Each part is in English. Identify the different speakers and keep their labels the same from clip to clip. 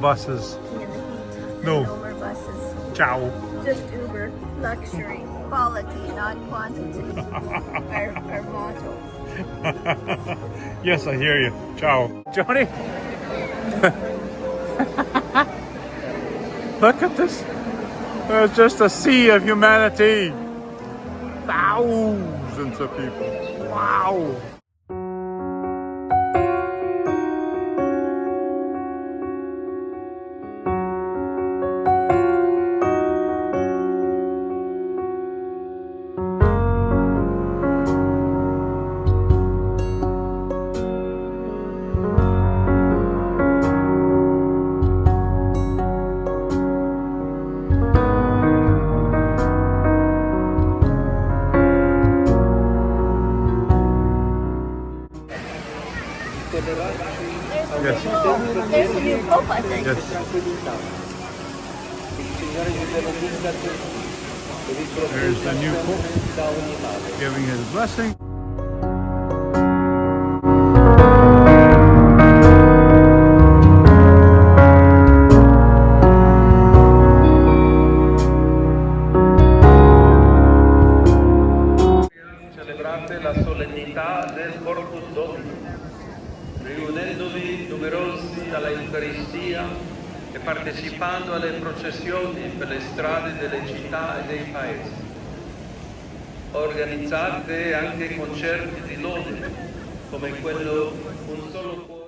Speaker 1: buses.
Speaker 2: In the heat.
Speaker 1: No.
Speaker 2: No more buses.
Speaker 1: Ciao.
Speaker 2: Just Uber. Luxury. Quality, not quantity. our motto.
Speaker 1: Yes, I hear you. Ciao. Johnny? Look at this. There's just a sea of humanity. Thousands of people. Wow.
Speaker 2: There's a new pope, I think.
Speaker 1: Yes. There's the new pope giving his blessing.
Speaker 3: Celebrate la solennità del Corpus Domini, riunendovi numerosi alla Eucaristia e partecipando alle processioni per le strade delle città e dei paesi. Organizzate anche concerti di lode, come quello Un solo cuore.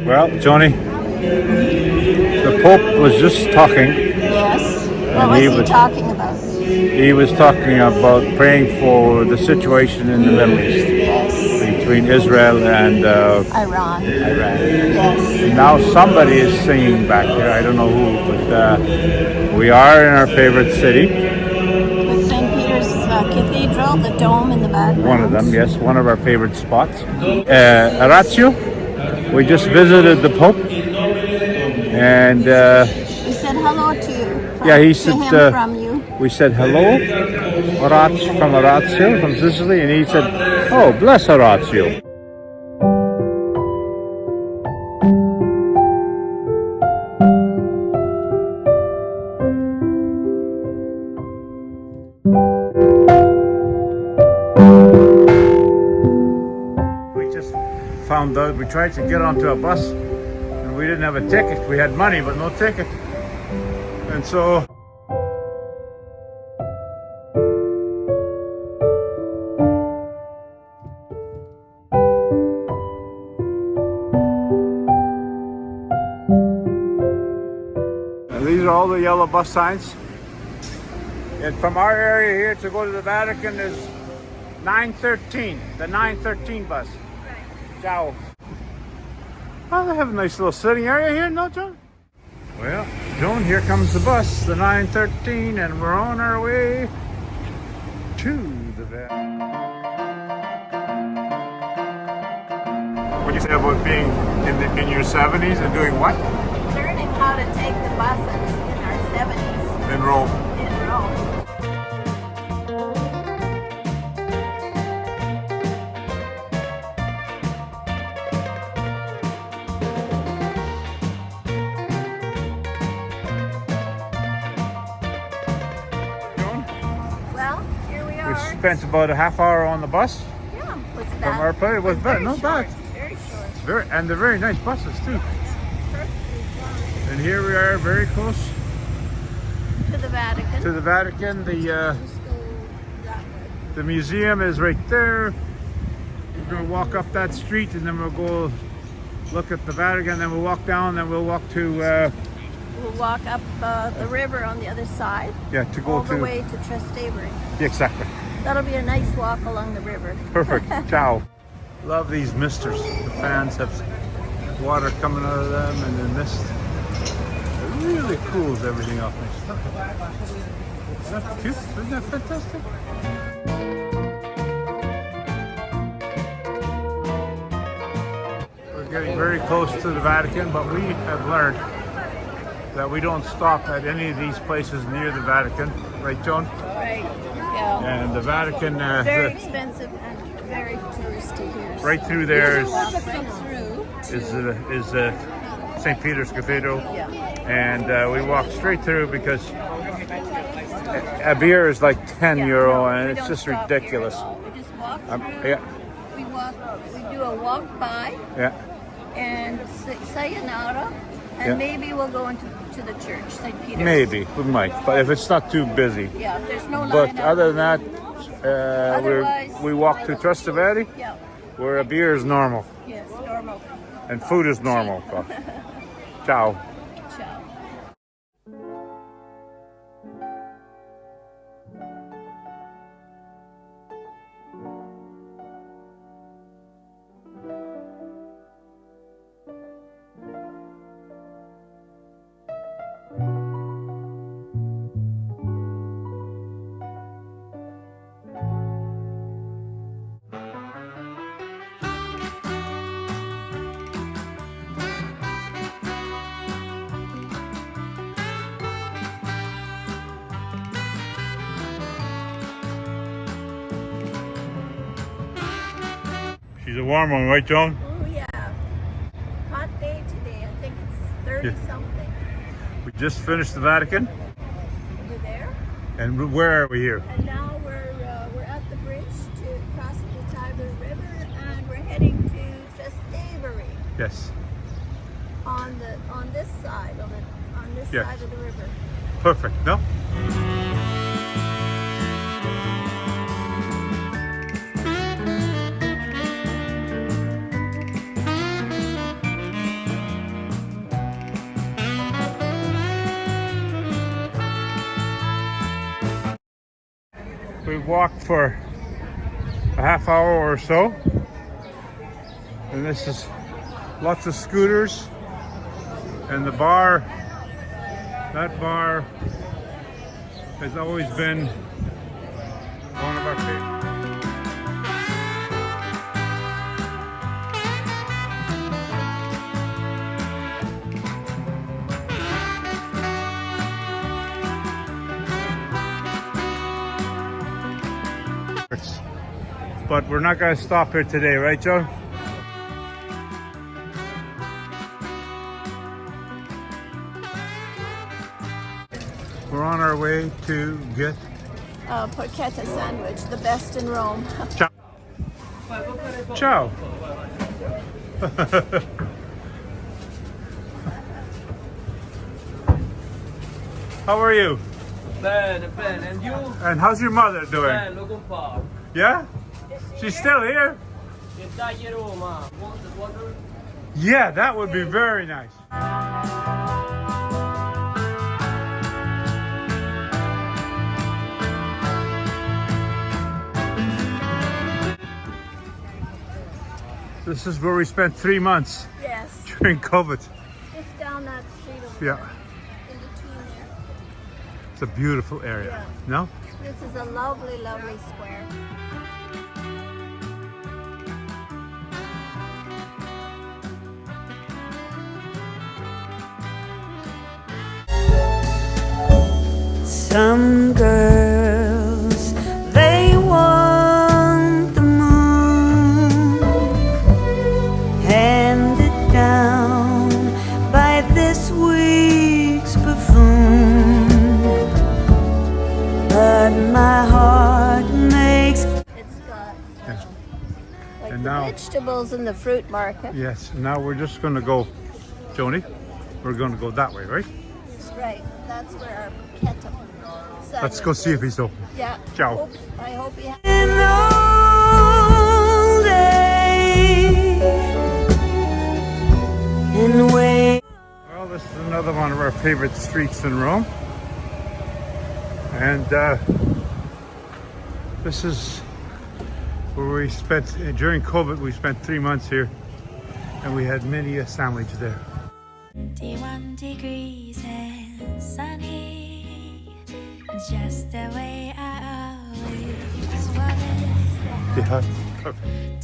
Speaker 1: Well, Johnny, the Pope was just talking.
Speaker 2: Yes. What was he talking about?
Speaker 1: He was talking about praying for the situation in the Middle East.
Speaker 2: Yes.
Speaker 1: Between Israel and
Speaker 2: Iran.
Speaker 1: Yes. Now somebody is singing back there. I don't know who, but we are in our favorite city.
Speaker 2: With St. Peter's Cathedral, the dome in the background.
Speaker 1: One of them, yes, one of our favorite spots. Orazio, we just visited the Pope, and
Speaker 2: we said hello to you.
Speaker 1: he
Speaker 2: to
Speaker 1: said
Speaker 2: him from you.
Speaker 1: We said hello, from Orazio, from Sicily, and he said, "Oh, bless Orazio." We just found out. We tried to get onto a bus, and we didn't have a ticket. We had money, but no ticket, and so. These are all the yellow bus signs. And from our area here to go to the Vatican is 913, the 913 bus. Right. Ciao. Oh, they have a nice little sitting area here, no, Joan? Well, Joan, here comes the bus, the 913, and we're on our way to the Vatican. What do you say about being in your 70s and doing what?
Speaker 2: Learning how to take the buses in our 70s.
Speaker 1: In Rome.
Speaker 2: In Rome. Well, here we are.
Speaker 1: We spent about a half hour on the bus.
Speaker 2: Yeah, was
Speaker 1: From
Speaker 2: that?
Speaker 1: our place, it was
Speaker 2: very
Speaker 1: not
Speaker 2: short,
Speaker 1: bad.
Speaker 2: Very short.
Speaker 1: And they're very nice buses too.
Speaker 2: Perfectly fine.
Speaker 1: And here we are, very close
Speaker 2: To the Vatican.
Speaker 1: to the Vatican.
Speaker 2: Let's go that way.
Speaker 1: The museum is right there. We're gonna walk up that street, and then we'll go look at the Vatican. Then we'll walk down. Then we'll walk to
Speaker 2: We'll walk up the river on the other side.
Speaker 1: to go
Speaker 2: all
Speaker 1: to
Speaker 2: the way to Trastevere.
Speaker 1: exactly.
Speaker 2: That'll be a nice walk along the river.
Speaker 1: Perfect. Ciao. Love these misters. The fans have water coming out of them, and the mist. It really cools everything off. Isn't that cute? Isn't that fantastic? We're getting very close to the Vatican, but we have learned that we don't stop at any of these places near the Vatican, right, Joan?
Speaker 2: Right. Yeah.
Speaker 1: And the Vatican,
Speaker 2: Very expensive and very touristy here.
Speaker 1: right through there
Speaker 2: Through.
Speaker 1: is St. Peter's Cathedral,
Speaker 2: Yeah.
Speaker 1: and we walk straight through because a beer is like 10 euro, and
Speaker 2: we
Speaker 1: it's
Speaker 2: don't
Speaker 1: just
Speaker 2: stop here
Speaker 1: ridiculous.
Speaker 2: at all. We just walk through.
Speaker 1: Yeah,
Speaker 2: We do a walk by
Speaker 1: yeah.
Speaker 2: and sayonara, and
Speaker 1: Yeah.
Speaker 2: maybe we'll go into the church, St. Peter's.
Speaker 1: Maybe we might, but if it's not too busy.
Speaker 2: Yeah, if there's no line
Speaker 1: But
Speaker 2: out.
Speaker 1: other than that,
Speaker 2: Otherwise,
Speaker 1: we walk to Trastevere,
Speaker 2: Yeah.
Speaker 1: where a beer is normal
Speaker 2: Yes, normal.
Speaker 1: and food is normal. So. Ciao.
Speaker 2: Ciao.
Speaker 1: She's a warm one, right, Joan?
Speaker 2: Oh yeah. Hot day today. I think it's 30
Speaker 1: Yeah.
Speaker 2: something.
Speaker 1: We just finished the Vatican,
Speaker 2: You there?
Speaker 1: and where are we here?
Speaker 2: And now we're at the bridge to cross the Tiber River, and we're heading to Trastevere
Speaker 1: Yes,
Speaker 2: on this side on this
Speaker 1: Yes.
Speaker 2: side of the river.
Speaker 1: perfect. No? We've walked for a half hour or so, and this is lots of scooters, and the bar, that bar has always been one of our favorites. But we're not going to stop here today, right, Joan? We're on our way to get
Speaker 2: Porchetta Sandwich, the best in Rome.
Speaker 1: ciao. Ciao. How are you?
Speaker 4: Bene, bene, and you?
Speaker 1: And how's your mother doing?
Speaker 4: Bello, compare.
Speaker 1: Yeah? She's still here?
Speaker 4: Che dai Roma? Water?
Speaker 1: Yeah, that would be very nice. This is where we spent 3 months
Speaker 2: Yes,
Speaker 1: during COVID.
Speaker 2: just down that street over
Speaker 1: Yeah,
Speaker 2: there, in between there.
Speaker 1: it's a beautiful area.
Speaker 2: Yeah.
Speaker 1: No?
Speaker 2: This is a lovely, lovely square.
Speaker 5: Some girls, they want the moon handed down by this week's buffoon. But my heart makes
Speaker 2: It's got
Speaker 1: Yeah.
Speaker 2: like
Speaker 1: And
Speaker 2: the
Speaker 1: now-
Speaker 2: vegetables in the fruit market.
Speaker 1: Yes, now we're just going to go, Joni, we're going to go that way, right?
Speaker 2: That's right. That's where our porchetta sandwich
Speaker 1: Let's go see if he's open.
Speaker 2: Yeah.
Speaker 1: Ciao.
Speaker 2: I hope he has.
Speaker 5: an all day and wait.
Speaker 1: Well, this is another one of our favorite streets in Rome. And this is where we spent, during COVID, we spent 3 months here. And we had many a sandwich there.
Speaker 6: 21 degrees and sunny, just the way I always wanted.
Speaker 1: Yeah, perfect.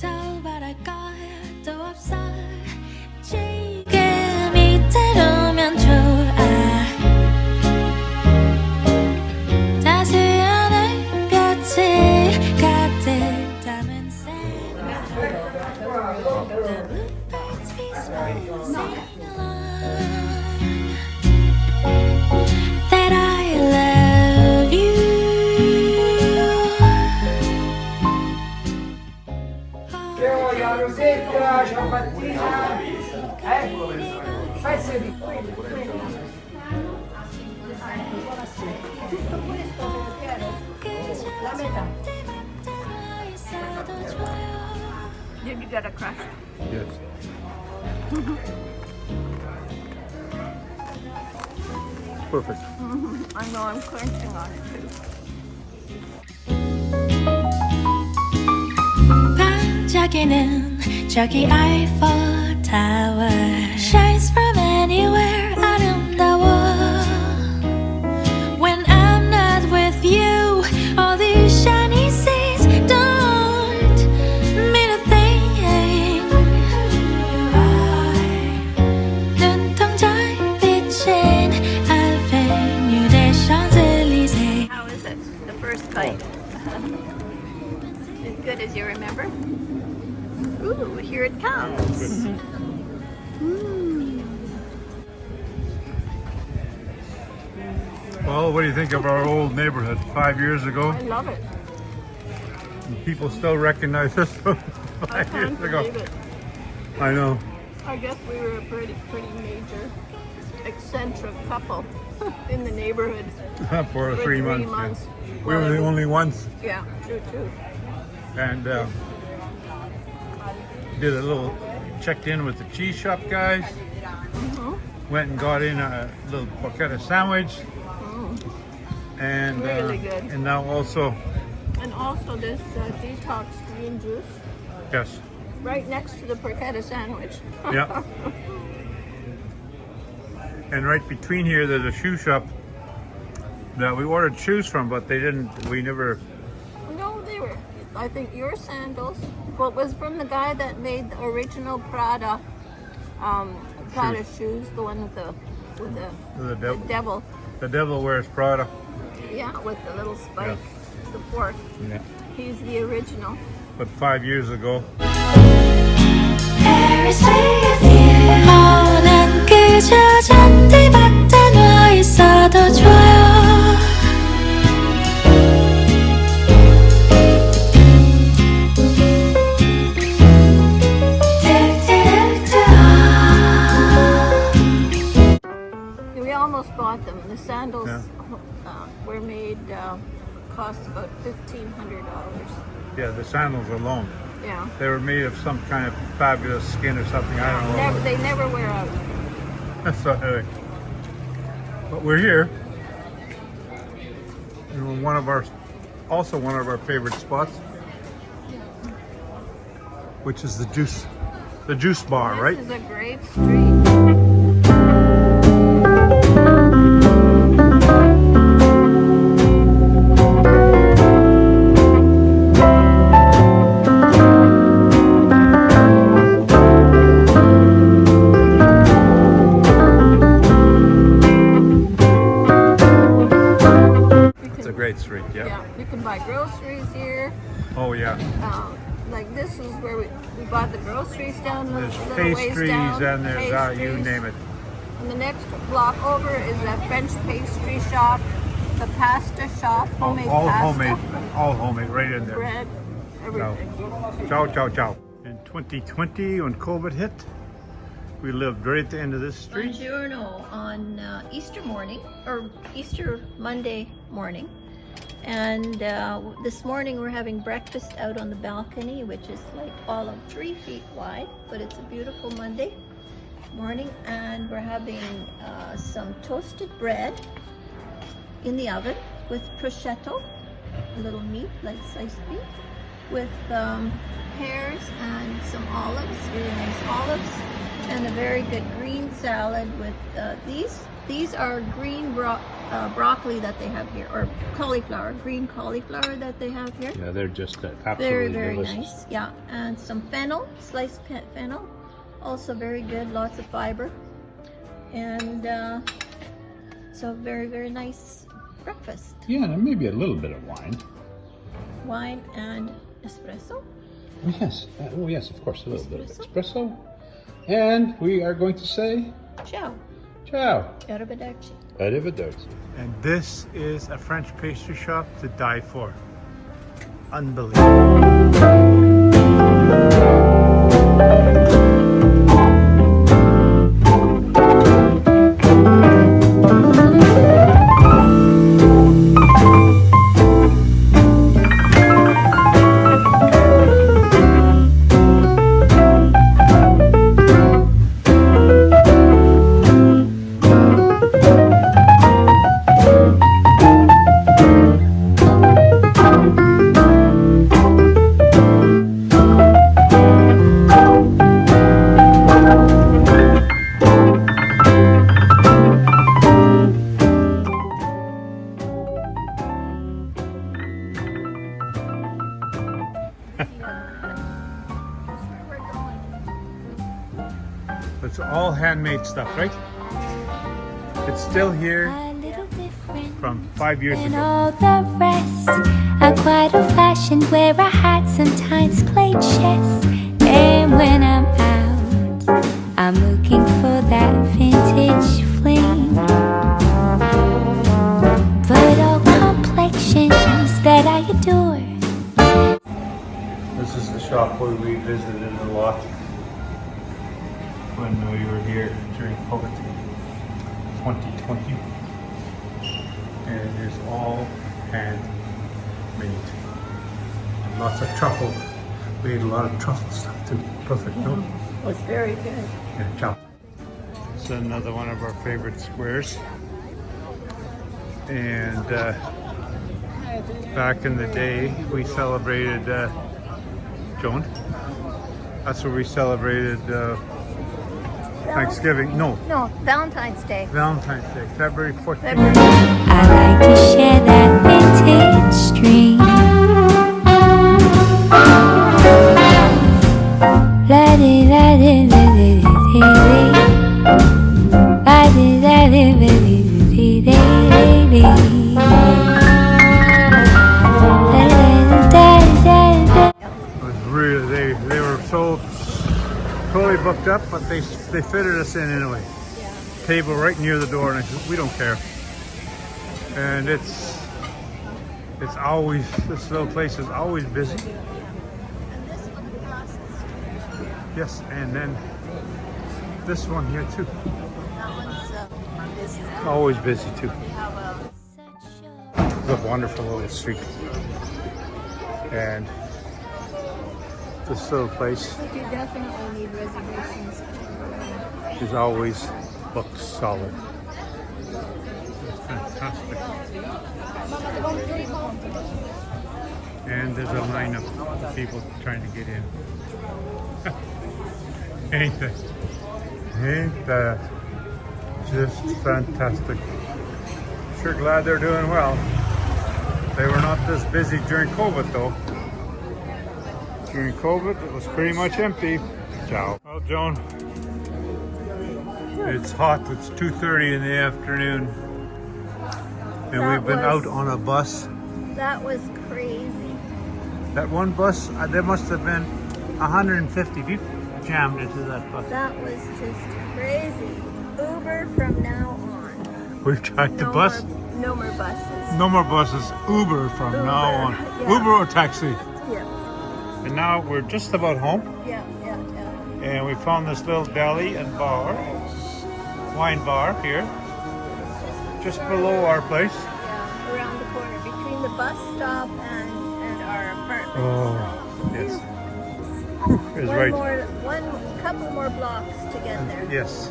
Speaker 6: 더바랄 것도 없어 지금 이대로면 좋아.
Speaker 2: Did you get a crust?
Speaker 1: Yes. Perfect.
Speaker 2: I know, I'm crunching on it too.
Speaker 6: 반짝이는 저기 Eiffel Tower shines from anywhere 아름다워. When I'm not with you, all these shiny seas don't mean a thing. 눈동자에 비친 Avenue des Champs-Élysées.
Speaker 2: How is it? The first bite. As good as you remember? Ooh, here it comes.
Speaker 1: Well, what do you think of our old neighborhood 5 years ago?
Speaker 2: I love it.
Speaker 1: People still recognize us from
Speaker 2: I
Speaker 1: 5 years
Speaker 2: can't
Speaker 1: ago.
Speaker 2: believe it.
Speaker 1: I know.
Speaker 2: I guess we were a pretty major eccentric couple in the neighborhood.
Speaker 1: For 3 months.
Speaker 2: 3 months.
Speaker 1: Yeah. We were the only ones.
Speaker 2: Yeah, true.
Speaker 1: And did a little, checked in with the cheese shop guys. Went and got in a little Porchetta sandwich. And
Speaker 2: Really good.
Speaker 1: And now also,
Speaker 2: And also this detox green juice
Speaker 1: yes,
Speaker 2: right next to the Porchetta sandwich.
Speaker 1: yeah. And right between here, there's a shoe shop that we ordered shoes from, but they didn't. We never.
Speaker 2: No, they were, I think, your sandals. Well, it was from the guy that made the original Prada shoes, the one with the
Speaker 1: The devil.
Speaker 2: devil.
Speaker 1: The devil wears Prada.
Speaker 2: Yeah, with the little spike support.
Speaker 1: Yeah.
Speaker 2: He's the original.
Speaker 1: But 5 years ago.
Speaker 6: Paris with you. 난 그저 잔디밭에 누워 있어도 좋아요.
Speaker 2: We almost bought them. The sandals
Speaker 1: Yeah.
Speaker 2: were made, cost about $1,500.
Speaker 1: Yeah, the sandals alone.
Speaker 2: Yeah.
Speaker 1: They were made of some kind of fabulous skin or something. I don't know.
Speaker 2: They never wear out.
Speaker 1: So, anyway. But we're here. And we're one of our favorite spots, which is the juice bar, right?
Speaker 2: This is a great street.
Speaker 1: It's a great street, yeah.
Speaker 2: Yeah, you can buy groceries here.
Speaker 1: Oh yeah.
Speaker 2: Like this is where we bought the groceries down the
Speaker 1: There's
Speaker 2: little ways
Speaker 1: pastries
Speaker 2: down.
Speaker 1: and there's you
Speaker 2: Pastries.
Speaker 1: name it.
Speaker 2: And the next block over is a French pastry shop, the pasta shop, homemade
Speaker 1: all
Speaker 2: pasta,
Speaker 1: homemade, right in there.
Speaker 2: bread, everything.
Speaker 1: Ciao, ciao, ciao. In 2020, when COVID hit, we lived right at the end of this street.
Speaker 2: Buongiorno on Easter morning, or Easter Monday morning. And this morning we're having breakfast out on the balcony, which is like all of 3 feet wide, but it's a beautiful Monday morning. And we're having some toasted bread in the oven with prosciutto, a little meat, like sliced meat, with pears and some olives, really nice olives, and a very good green salad with these are green broccoli that they have here, or cauliflower, green cauliflower that they have here.
Speaker 1: Yeah, they're just
Speaker 2: Very,
Speaker 1: absolutely
Speaker 2: very
Speaker 1: delicious.
Speaker 2: nice. Yeah, and some fennel, sliced fennel, also very good, lots of fiber, and so very, very nice breakfast.
Speaker 1: Yeah, and maybe a little bit of wine.
Speaker 2: Wine and espresso.
Speaker 1: Yes. Oh, yes, of course, a little bit of espresso. And we are going to say
Speaker 2: Ciao.
Speaker 1: ciao.
Speaker 2: Arrivederci.
Speaker 1: Arrivederci. And this is a French pastry shop to die for. Unbelievable. It's all handmade stuff, right? It's still here
Speaker 6: A little different
Speaker 1: from 5 years
Speaker 6: than
Speaker 1: ago.
Speaker 6: all the rest. I'm quite old-fashioned, wear a hat, sometimes play chess. And when I'm out, I'm looking for that vintage fling. But all complexions that I adore.
Speaker 1: This is the shop where we visited a lot when we were here during COVID 2020. And it is all handmade. And lots of truffle. We ate a lot of truffle stuff too. Perfect, no?
Speaker 2: It was very good.
Speaker 1: Yeah, chop. It's another one of our favorite squares. And back in the day, we celebrated Joan. That's where we celebrated Thanksgiving. No,
Speaker 2: No, Valentine's Day.
Speaker 1: Valentine's Day, February 14th.
Speaker 2: February.
Speaker 6: I like to share that vintage string. La di la di la di di di. La di la di la di di di di.
Speaker 1: It was really, they were so totally booked up, but they fitted us in anyway. Table right near the door, and I said, we don't care. And it's always, this little place is always busy. Yes, and then this one here too. Always busy too. It's a wonderful little street. And this little place
Speaker 2: You definitely need reservations.
Speaker 1: is always booked solid. It's fantastic. And there's a line of people trying to get in. Ain't that just fantastic? Sure glad they're doing well. They were not this busy during COVID though. During COVID, it was pretty much empty. Ciao. Well, Joan, it's hot. It's 2:30 in the afternoon, and we've been out on a bus.
Speaker 2: That was crazy.
Speaker 1: That one bus, there must have been 150 people jammed into that bus.
Speaker 2: That was just crazy. Uber from now on.
Speaker 1: We've tried the bus.
Speaker 2: No more buses.
Speaker 1: No more buses. Uber from now on.
Speaker 2: yeah.
Speaker 1: Uber or taxi.
Speaker 2: Yeah,
Speaker 1: And now we're just about home,
Speaker 2: yeah.
Speaker 1: and we found this little deli and bar, wine bar here, just below our place.
Speaker 2: Yeah, around the corner between the bus stop and our apartment.
Speaker 1: Oh, yes. Is right.
Speaker 2: One couple more blocks to get there.
Speaker 1: Yes.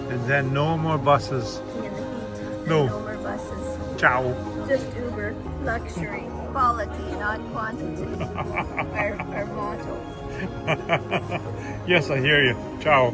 Speaker 1: And then no more buses.
Speaker 2: In the heat.
Speaker 1: No.
Speaker 2: No more buses.
Speaker 1: Ciao.
Speaker 2: Just Uber, luxury, quality, not quantity. our motto.
Speaker 1: Yes, I hear you. Ciao.